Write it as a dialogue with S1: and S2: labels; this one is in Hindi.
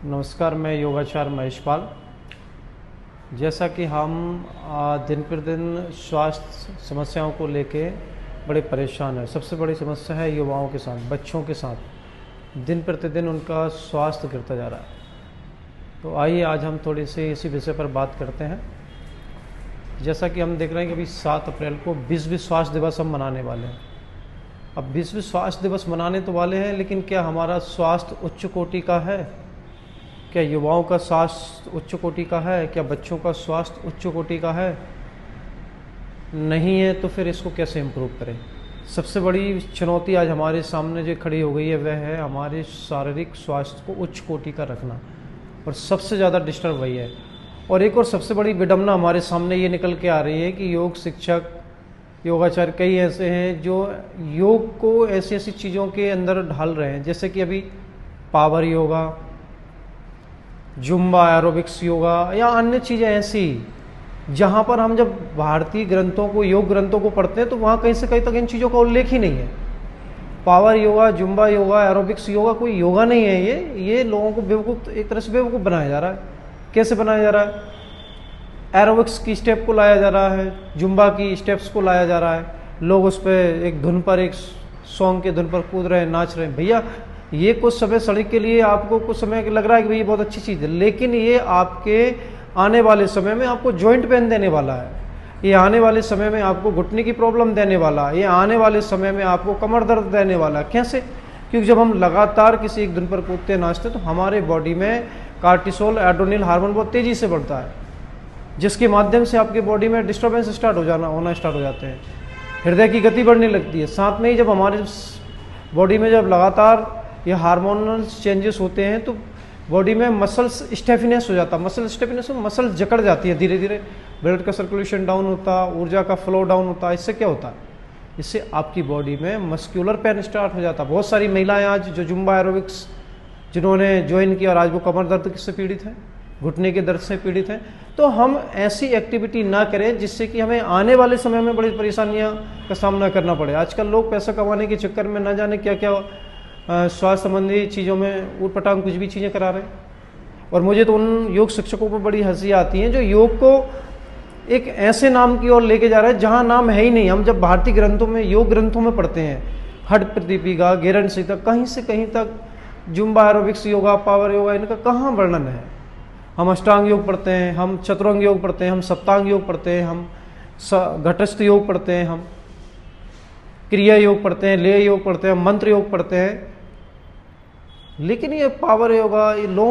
S1: नमस्कार, मैं योगाचार्य महेश पाल। जैसा कि हम दिन पर दिन स्वास्थ्य समस्याओं को लेके बड़े परेशान हैं। सबसे बड़ी समस्या है युवाओं के साथ, बच्चों के साथ दिन प्रतिदिन उनका स्वास्थ्य गिरता जा रहा है। तो आइए आज हम थोड़ी सी इसी विषय पर बात करते हैं। जैसा कि हम देख रहे हैं कि अभी 7 अप्रैल को विश्व स्वास्थ्य दिवस हम मनाने वाले हैं। अब विश्व स्वास्थ्य दिवस मनाने तो वाले हैं, लेकिन क्या हमारा स्वास्थ्य उच्च कोटि का है? क्या युवाओं का स्वास्थ्य उच्च कोटि का है? क्या बच्चों का स्वास्थ्य उच्च कोटि का है? नहीं है तो फिर इसको कैसे इम्प्रूव करें? सबसे बड़ी चुनौती आज हमारे सामने जो खड़ी हो गई है वह है हमारे शारीरिक स्वास्थ्य को उच्च कोटि का रखना, और सबसे ज़्यादा डिस्टर्ब वही है। और एक और सबसे बड़ी विडंबना हमारे सामने ये निकल के आ रही है कि योग शिक्षक, योगाचार्य कई ऐसे हैं जो योग को ऐसी ऐसी चीज़ों के अंदर ढाल रहे हैं, जैसे कि अभी power yoga, Zumba, aerobics yoga या अन्य चीज़ें ऐसी, जहाँ पर हम जब भारतीय ग्रंथों को, योग ग्रंथों को पढ़ते हैं तो वहाँ कहीं से कहीं तक इन चीज़ों का उल्लेख ही नहीं है। Power yoga, Zumba yoga, aerobics yoga कोई योगा नहीं है। ये लोगों को बेवकूफ़, एक तरह से बेवकूफ़ बनाया जा रहा है। कैसे बनाया जा रहा है? एरोबिक्स की स्टेप को लाया जा रहा है, जुम्बा की स्टेप्स को लाया जा रहा है, लोग उस पर एक धुन पर, एक सॉन्ग के धुन पर कूद रहे हैं, नाच रहे हैं। भैया ये कुछ समय सड़ी के लिए आपको कुछ समय लग रहा है कि भाई ये बहुत अच्छी चीज़ है, लेकिन ये आपके आने वाले समय में आपको जॉइंट पेन देने वाला है, ये आने वाले समय में आपको घुटने की प्रॉब्लम देने वाला है, ये आने वाले समय में आपको कमर दर्द देने वाला है। कैसे? क्योंकि जब हम लगातार किसी एक धुन पर कूदते नाचते तो हमारे बॉडी में कार्टिसोल, एड्रेनल हार्मोन बहुत तेज़ी से बढ़ता है, जिसके माध्यम से आपके बॉडी में डिस्टर्बेंस होना स्टार्ट हो जाते हैं, हृदय की गति बढ़ने लगती है। साथ में ही जब हमारे बॉडी में जब लगातार ये हार्मोनल चेंजेस होते हैं तो बॉडी में मसल्स स्टेफिनेस हो जाता है। मसल स्टेफिनेस में मसल जकड़ जाती है, धीरे धीरे ब्लड का सर्कुलेशन डाउन होता, ऊर्जा का फ्लो डाउन होता है। इससे क्या होता है? इससे आपकी बॉडी में मस्क्यूलर पेन स्टार्ट हो जाता है। बहुत सारी महिलाएं आज जो जुम्बा एरोबिक्स जिन्होंने ज्वाइन किया और आज वो कमर दर्द से पीड़ित हैं, घुटने के दर्द से पीड़ित हैं। तो हम ऐसी एक्टिविटी ना करें जिससे कि हमें आने वाले समय में बड़ी परेशानियां का सामना करना पड़े। आजकल लोग पैसा कमाने के चक्कर में न जाने क्या क्या स्वास्थ्य संबंधी चीज़ों में ऊटपटांग कुछ भी चीज़ें करा रहे हैं। और मुझे तो उन योग शिक्षकों पर बड़ी हंसी आती है जो योग को एक ऐसे नाम की ओर लेके जा रहे हैं जहाँ नाम है ही नहीं। हम जब भारतीय ग्रंथों में, योग ग्रंथों में पढ़ते हैं, हठ प्रदीपिका, गेरन सीता, कहीं से कहीं तक Zumba, aerobics yoga, power yoga, इनका कहाँ वर्णन है? हम अष्टांग योग पढ़ते हैं, हम चतुरंग योग पढ़ते हैं, हम सप्तांग योग पढ़ते हैं, हम घटस्थ योग पढ़ते हैं, हम क्रिया योग पढ़ते हैं, लय योग पढ़ते हैं, मंत्र योग पढ़ते हैं, लेकिन ये पावर योगा, ये लोग